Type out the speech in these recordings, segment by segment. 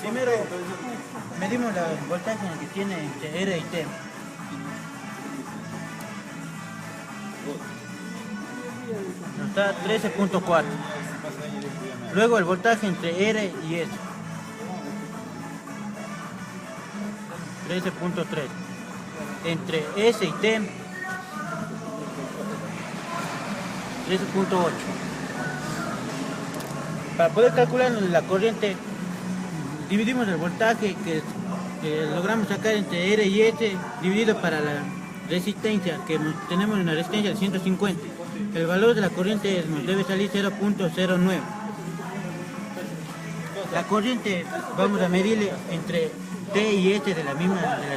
Primero medimos el voltaje que tiene entre R y T. Nos da 13.4. Luego el voltaje entre R y S. 13.3. Entre S y T. 13.8. Para poder calcular la corriente, dividimos el voltaje que logramos sacar entre R y S dividido para la resistencia, que tenemos una resistencia de 150. El valor de la corriente nos debe salir 0.09. La corriente vamos a medirle entre T y S de la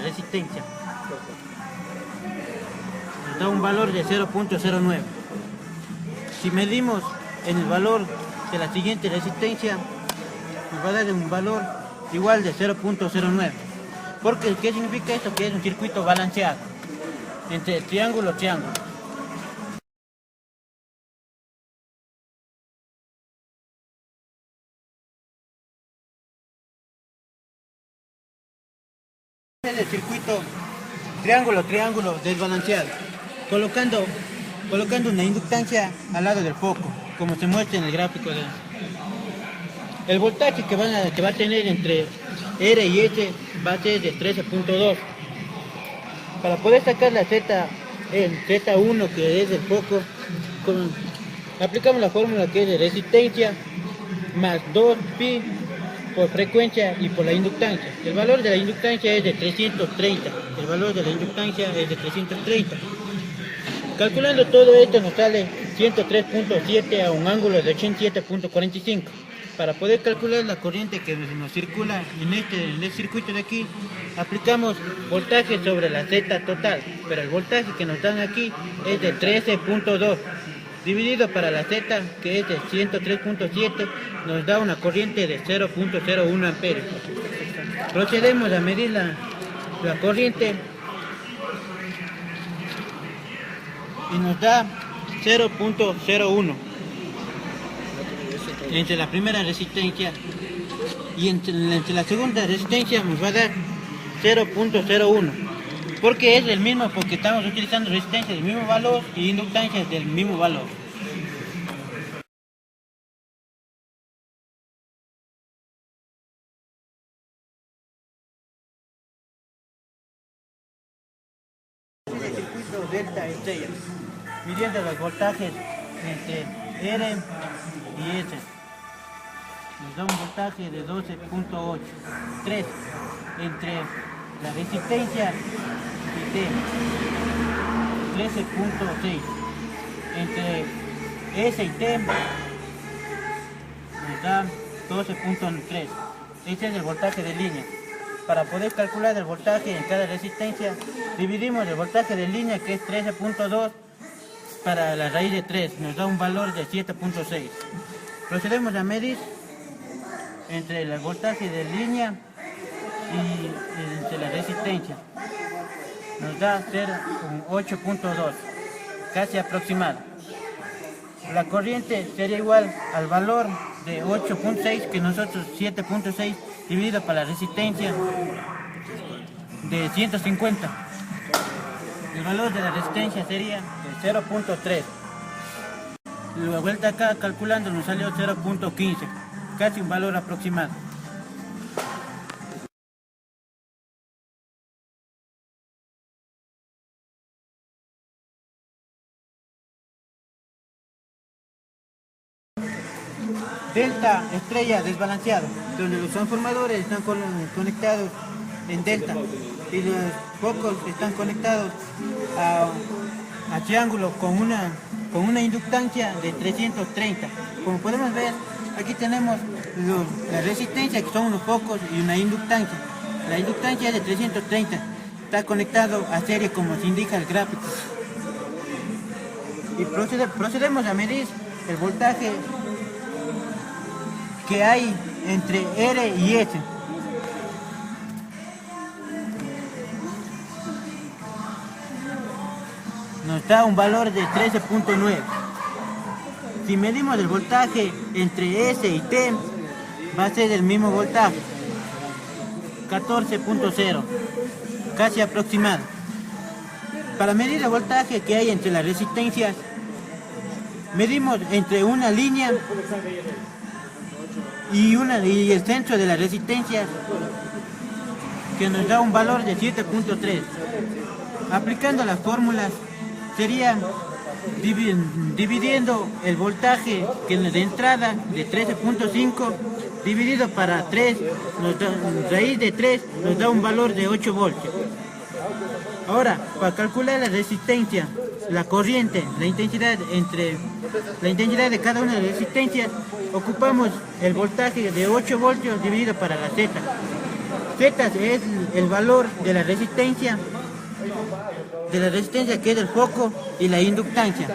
resistencia. Nos da un valor de 0.09. Si medimos en el valor de la siguiente resistencia, nos va a dar un valor igual de 0.09. Porque, ¿qué significa esto? Que es un circuito balanceado entre triángulo. Es el circuito triángulo desbalanceado, colocando una inductancia al lado del foco, como se muestra en el gráfico. El voltaje que va a tener entre R y S va a ser de 13.2. Para poder sacar la Z1, que es el foco, aplicamos la fórmula que es de resistencia más 2pi por frecuencia y por la inductancia. El valor de la inductancia es de 330. Calculando todo esto nos sale 103.7 a un ángulo de 87.45. Para poder calcular la corriente que nos circula en este circuito de aquí, aplicamos voltaje sobre la Z total, pero el voltaje que nos dan aquí es de 13.2. Dividido para la Z, que es de 103.7, nos da una corriente de 0.01 amperios. Procedemos a medir la corriente y nos da 0.01 entre la primera resistencia, y entre la segunda resistencia nos va a dar 0.01, porque es el mismo, porque estamos utilizando resistencia del mismo valor y inductancia del mismo valor. El circuito delta estrella, midiendo los voltajes entre R y S, nos da un voltaje de 12.8, 3 entre la resistencia y T, 13.6 entre S y T, nos da 12.3. Este es el voltaje de línea. Para poder calcular el voltaje en cada resistencia, dividimos el voltaje de línea, que es 13.2, para la raíz de 3, nos da un valor de 7.6. Procedemos a medir entre el voltaje de línea y entre la resistencia. Nos da 8.2, casi aproximado. La corriente sería igual al valor de 8.6, que nosotros 7.6 dividido por la resistencia de 150. El valor de la resistencia sería de 0.3. La vuelta acá calculando nos salió 0.15, casi un valor aproximado. Delta estrella desbalanceado, donde los transformadores están conectados en delta y los focos están conectados a triángulo con una inductancia de 330. Como podemos ver, aquí tenemos la resistencia, que son unos focos, y una inductancia. La inductancia es de 330, está conectado a serie como se indica el gráfico. Y procedemos a medir el voltaje que hay entre R y S. Nos da un valor de 13.9. Si medimos el voltaje entre S y T, va a ser el mismo voltaje. 14.0, casi aproximado. Para medir el voltaje que hay entre las resistencias, medimos entre una línea y el centro de la resistencia, que nos da un valor de 7.3. Aplicando las fórmulas sería dividiendo el voltaje que nos de entrada de 13.5 dividido para 3, raíz de 3 nos da un valor de 8 voltios. Ahora, para calcular la resistencia, la corriente, la intensidad de cada una de las resistencias, ocupamos el voltaje de 8 voltios dividido para la Z. Z es el valor de la resistencia que es del foco y la inductancia.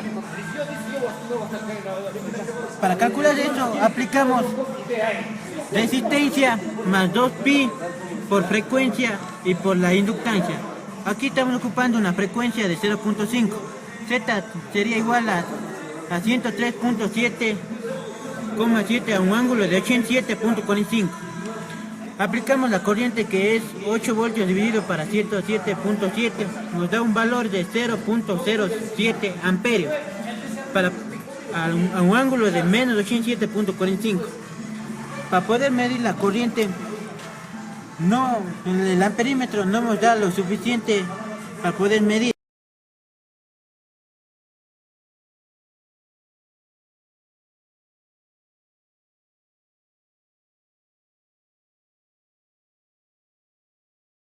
Para calcular eso aplicamos resistencia más 2pi por frecuencia y por la inductancia. Aquí estamos ocupando una frecuencia de 0.5. Z sería igual a 103.7,7 a un ángulo de 87.45. Aplicamos la corriente que es 8 voltios dividido para 107.7, nos da un valor de 0.07 amperios a un ángulo de menos 87.45. Para poder medir la corriente, el amperímetro no nos da lo suficiente para poder medir.